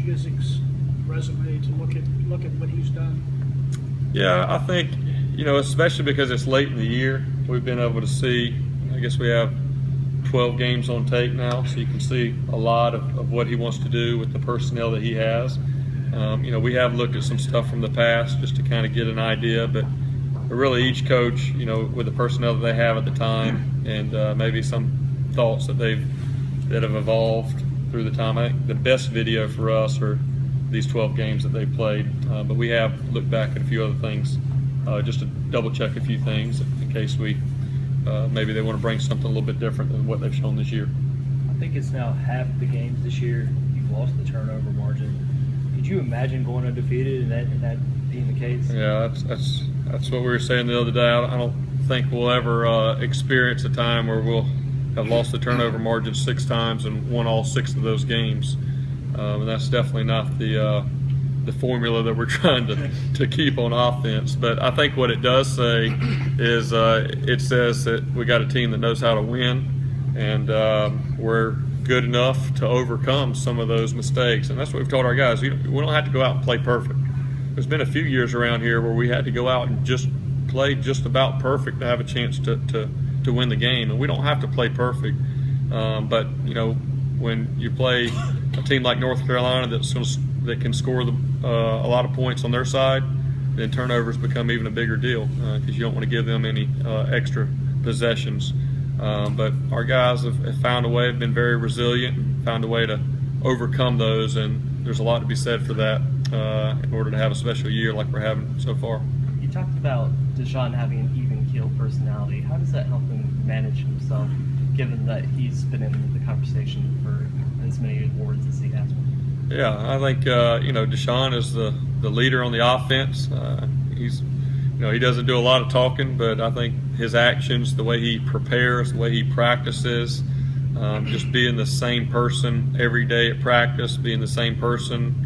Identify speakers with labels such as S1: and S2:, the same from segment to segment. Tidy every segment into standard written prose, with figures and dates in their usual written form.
S1: Jizik's resume to look at what he's done?
S2: Yeah, I think, especially because it's late in the year, we've been able to see, I guess we have 12 games on tape now, so you can see a lot of what he wants to do with the personnel that he has. We have looked at some stuff from the past just to kind of get an idea, but really each coach, with the personnel that they have at the time and maybe some thoughts that have evolved through the time. I think the best video for us are these 12 games that they played, but we have looked back at a few other things just to double check a few things in case maybe they want to bring something a little bit different than what they've shown this year.
S3: I think it's now half the games this year you've lost the turnover margin. Could you imagine going undefeated and that being the case?
S2: Yeah, that's what we were saying the other day. I don't think we'll ever experience a time where we'll have lost the turnover margin 6 times and won all 6 of those games. And that's definitely not the formula that we're trying to keep on offense. But I think what it does say is it says that we got a team that knows how to win, and we're good enough to overcome some of those mistakes. And that's what we've told our guys. We don't have to go out and play perfect. There's been a few years around here where we had to go out and just play just about perfect to have a chance to win the game. And we don't have to play perfect. But, when you play a team like North Carolina that can score a lot of points on their side, then turnovers become even a bigger deal because you don't want to give them any extra possessions. But our guys have found a way, have been very resilient, and found a way to overcome those, and there's a lot to be said for that in order to have a special year like we're having so far.
S3: You talked about Deshaun having an even-keeled personality. How does that help him manage himself, given that he's been in the conversation for as many awards as he has been?
S2: Yeah, I think Deshaun is the leader on the offense. He doesn't do a lot of talking, but I think his actions, the way he prepares, the way he practices, just being the same person every day at practice, being the same person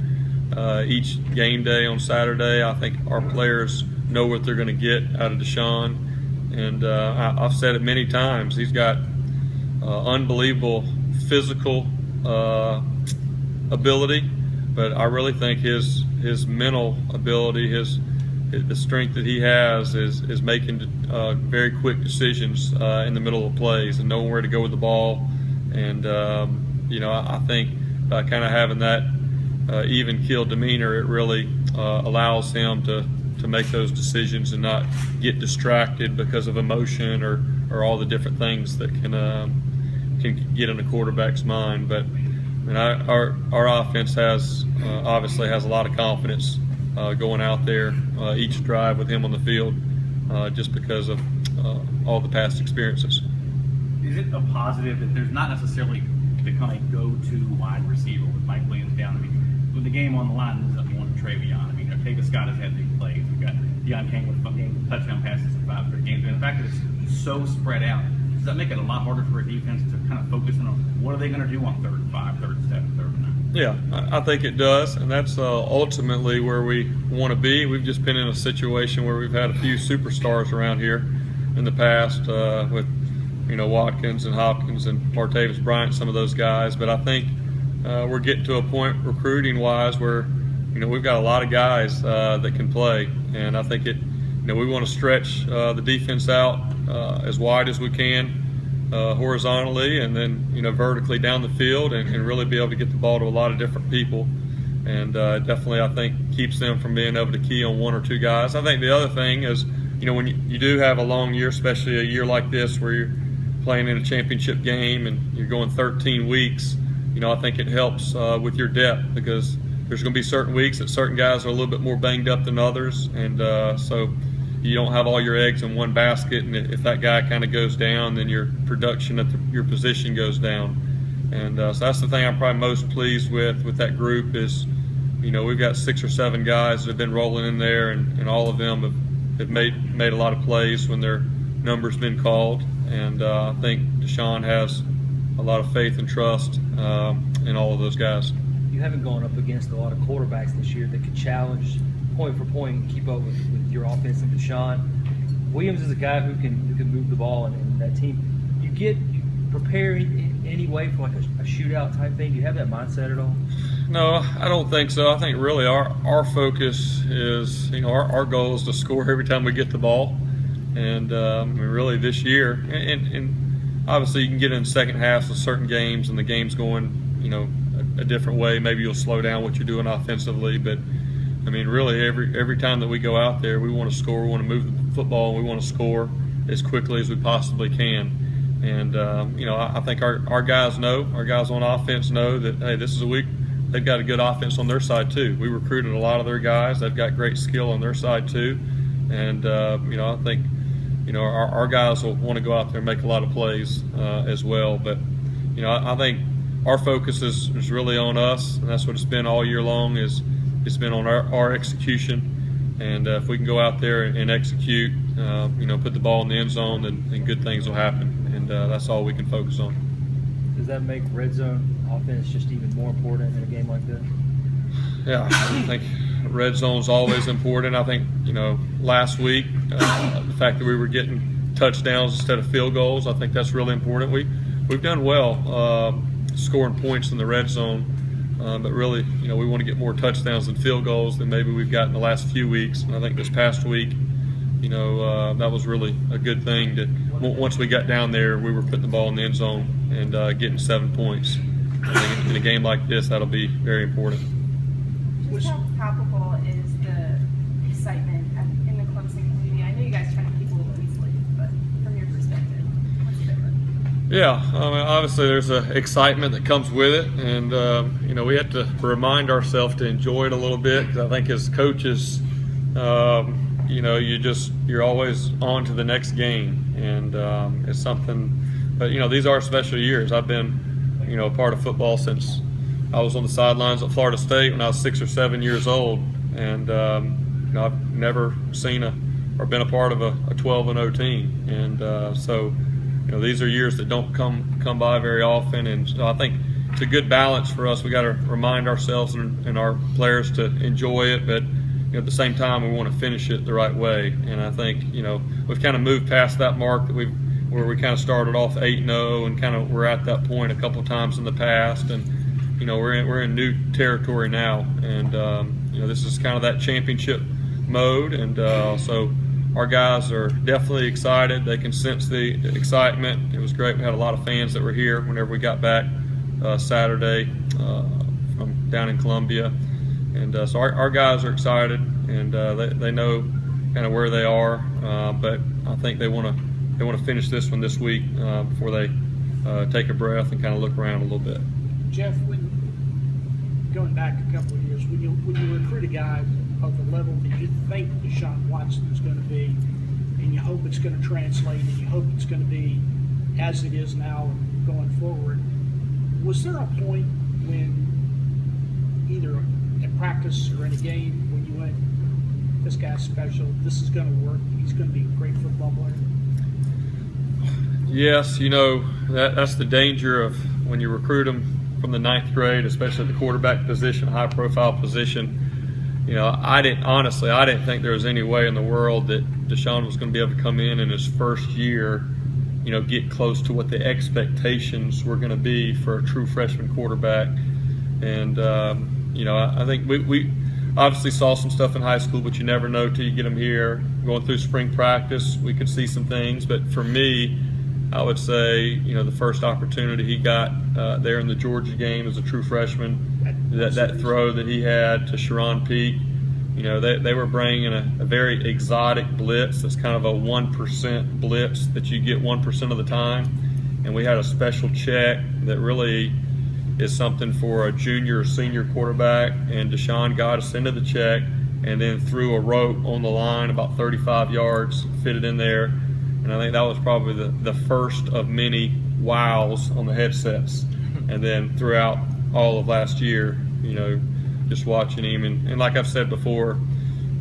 S2: each game day on Saturday. I think our players know what they're going to get out of Deshaun, and I've said it many times. He's got unbelievable physical ability, but I really think his mental ability, the strength that he has is making very quick decisions in the middle of plays and knowing where to go with the ball. And I think by kind of having that even-keeled demeanor, it really allows him to make those decisions and not get distracted because of emotion or all the different things that can get in a quarterback's mind. But our offense obviously has a lot of confidence going out there each drive with him on the field just because of all the past experiences.
S4: Is it a positive that there's not necessarily become a go-to wide receiver with Mike Williams down? I mean, with the game on the line, there's nothing on Travion. I mean, Tavis Scott has had big plays. We've got Deion King with touchdown passes in 5 straight games. And the fact that it's so spread out, does that make it a lot harder for a defense to kind of focus on what are they going to do on 3rd and 5, 3rd and 7, 3rd and 9?
S2: Yeah, I think it does, and that's ultimately where we want to be. We've just been in a situation where we've had a few superstars around here in the past with Watkins and Hopkins and Martavis Bryant, some of those guys. But I think we're getting to a point recruiting-wise where we've got a lot of guys that can play, and I think we want to stretch the defense out as wide as we can. Horizontally and then vertically down the field and really be able to get the ball to a lot of different people, and definitely I think keeps them from being able to key on 1 or 2 guys. I think the other thing is when you do have a long year, especially a year like this where you're playing in a championship game and you're going 13 weeks, I think it helps with your depth because there's going to be certain weeks that certain guys are a little bit more banged up than others, and so you don't have all your eggs in one basket, and if that guy kind of goes down, then your production at your position goes down. And so that's the thing I'm probably most pleased with that group is, we've got 6 or 7 guys that have been rolling in there, and all of them have made a lot of plays when their number's been called. And I think Deshaun has a lot of faith and trust in all of those guys.
S3: You haven't gone up against a lot of quarterbacks this year that could challenge point for point and keep up with your offense and Deshaun. Williams is a guy who can move the ball in that team. You prepare in any way for like a shootout type thing? Do you have that mindset at all?
S2: No, I don't think so. I think really our focus is, our goal is to score every time we get the ball. And really this year, and obviously you can get in second halves of certain games and the game's going, a different way. Maybe you'll slow down what you're doing offensively. But, really every time that we go out there, we want to score. We want to move the football. We want to score as quickly as we possibly can. And, I think our guys know, our guys on offense know that, hey, this is a week. They've got a good offense on their side too. We recruited a lot of their guys. They've got great skill on their side too. And, I think, our guys will want to go out there and make a lot of plays as well. But, I think our focus is really on us, and that's what it's been all year long. It's been on our execution. And if we can go out there and execute, put the ball in the end zone, then good things will happen. And that's all we can focus on.
S5: Does that make red zone offense just even more important in a game like this?
S2: Yeah, I think red zone is always important. I think, last week, the fact that we were getting touchdowns instead of field goals, I think that's really important. We've done well scoring points in the red zone, but really, we want to get more touchdowns than field goals than maybe we've got in the last few weeks. And I think this past week, that was really a good thing. That once we got down there, we were putting the ball in the end zone and getting 7 points. I think in a game like this, that'll be very important.
S6: Just how palpable is the excitement in the Clemson community? I know you guys try to keep a little easily, but from your perspective, what's different?
S2: Yeah, obviously there's an excitement that comes with it, and we have to remind ourselves to enjoy it a little bit, because I think as coaches, you're always on to the next game, and it's something. But these are special years. I've been a part of football since I was on the sidelines at Florida State when I was 6 or 7 years old, and I've never seen or been a part of a 12-0 team, and so these are years that don't come by very often, and so I think it's a good balance for us. We got to remind ourselves and our players to enjoy it, but at the same time we want to finish it the right way. And I think we've kind of moved past that mark that where we kind of started off 8-0 and kind of we're at that point a couple of times in the past, and we're in new territory now, and this is kind of that championship mode, and so our guys are definitely excited. They can sense the excitement. It was great. We had a lot of fans that were here whenever we got back Saturday from down in Columbia, and so our guys are excited, and they know kind of where they are, but I think they want to finish this one this week before they take a breath and kind of look around a little bit.
S1: Jeff, going back a couple of years, when you recruit a guy of the level that you think Deshaun Watson is going to be, and you hope it's going to translate, and you hope it's going to be as it is now going forward, was there a point when either in practice or in a game when you went, this guy's special, this is going to work, he's going to be a great football player?
S2: Yes, that's the danger of when you recruit them from the 9th grade, especially the quarterback position, high-profile position. I didn't think there was any way in the world that Deshaun was going to be able to come in his first year, get close to what the expectations were going to be for a true freshman quarterback. And I think we obviously saw some stuff in high school, but you never know till you get them here. Going through spring practice, we could see some things, but for me, I would say, the first opportunity he got there in the Georgia game as a true freshman, that throw that he had to Sharon Peak, they were bringing a very exotic blitz that's kind of a 1% blitz that you get 1% of the time. And we had a special check that really is something for a junior or senior quarterback, and Deshaun got us into the check and then threw a rope on the line about 35 yards, fit it in there. And I think that was probably the first of many wows on the headsets. And then throughout all of last year, just watching him. And like I've said before,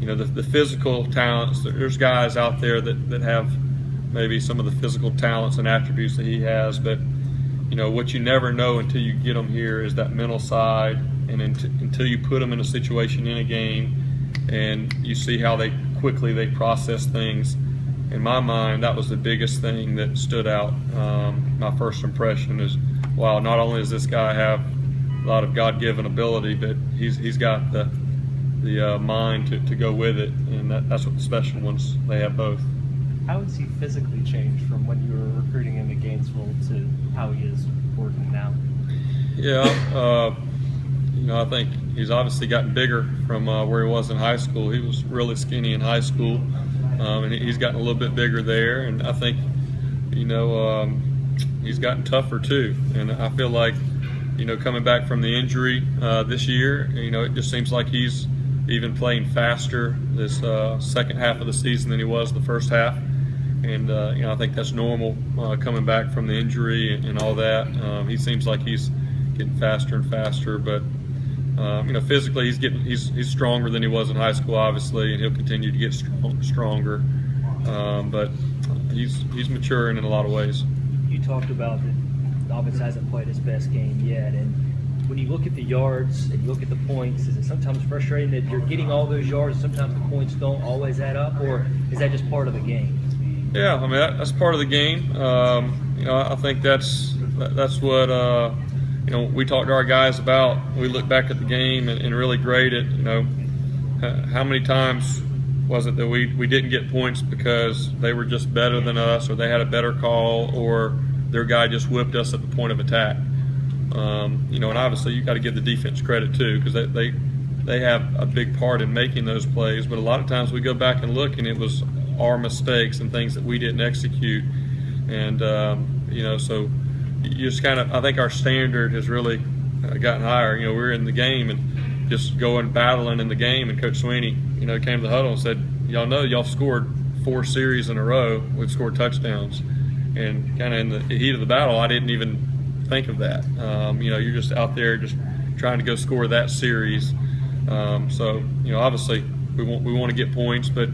S2: the physical talents, there's guys out there that have maybe some of the physical talents and attributes that he has. But, what you never know until you get them here is that mental side. And until you put them in a situation in a game and you see how quickly they process things. In my mind, that was the biggest thing that stood out. My first impression is, wow, not only does this guy have lot of God-given ability, but he's got the mind to go with it, and that's what the special ones, they have both.
S3: How has he physically changed from when you were recruiting him at Gainesville to how he is working now?
S2: Yeah, I think he's obviously gotten bigger from where he was in high school. He was really skinny in high school, and he's gotten a little bit bigger there. And I think, he's gotten tougher too. And I feel like, coming back from the injury this year, it just seems like he's even playing faster this second half of the season than he was the first half. And I think that's normal coming back from the injury and all that. He seems like he's getting faster and faster, but physically he's stronger than he was in high school, obviously, and he'll continue to get stronger. But he's maturing in a lot of ways.
S5: You talked about the offense hasn't played its best game yet, and when you look at the yards and you look at the points, is it sometimes frustrating that you're getting all those yards, sometimes the points don't always add up, or is that just part of the game?
S2: Yeah, I mean that's part of the game. I think that's what we talk to our guys about. We look back at the game and really grade it. How many times was it that we didn't get points because they were just better than us, or they had a better call, or their guy just whipped us at the point of attack. And obviously you got to give the defense credit too, because they have a big part in making those plays. But a lot of times we go back and look, and it was our mistakes and things that we didn't execute. And so you just I think our standard has really gotten higher. We're in the game and just going battling in the game. And Coach Sweeney, came to the huddle and said, y'all scored 4 series in a row. We've scored touchdowns. And kind of in the heat of the battle, I didn't even think of that. You're just out there just trying to go score that series. So obviously we want to get points, but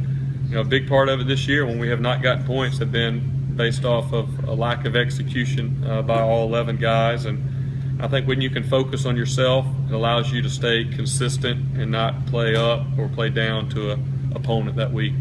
S2: a big part of it this year when we have not gotten points have been based off of a lack of execution by all 11 guys. And I think when you can focus on yourself, it allows you to stay consistent and not play up or play down to an opponent that week.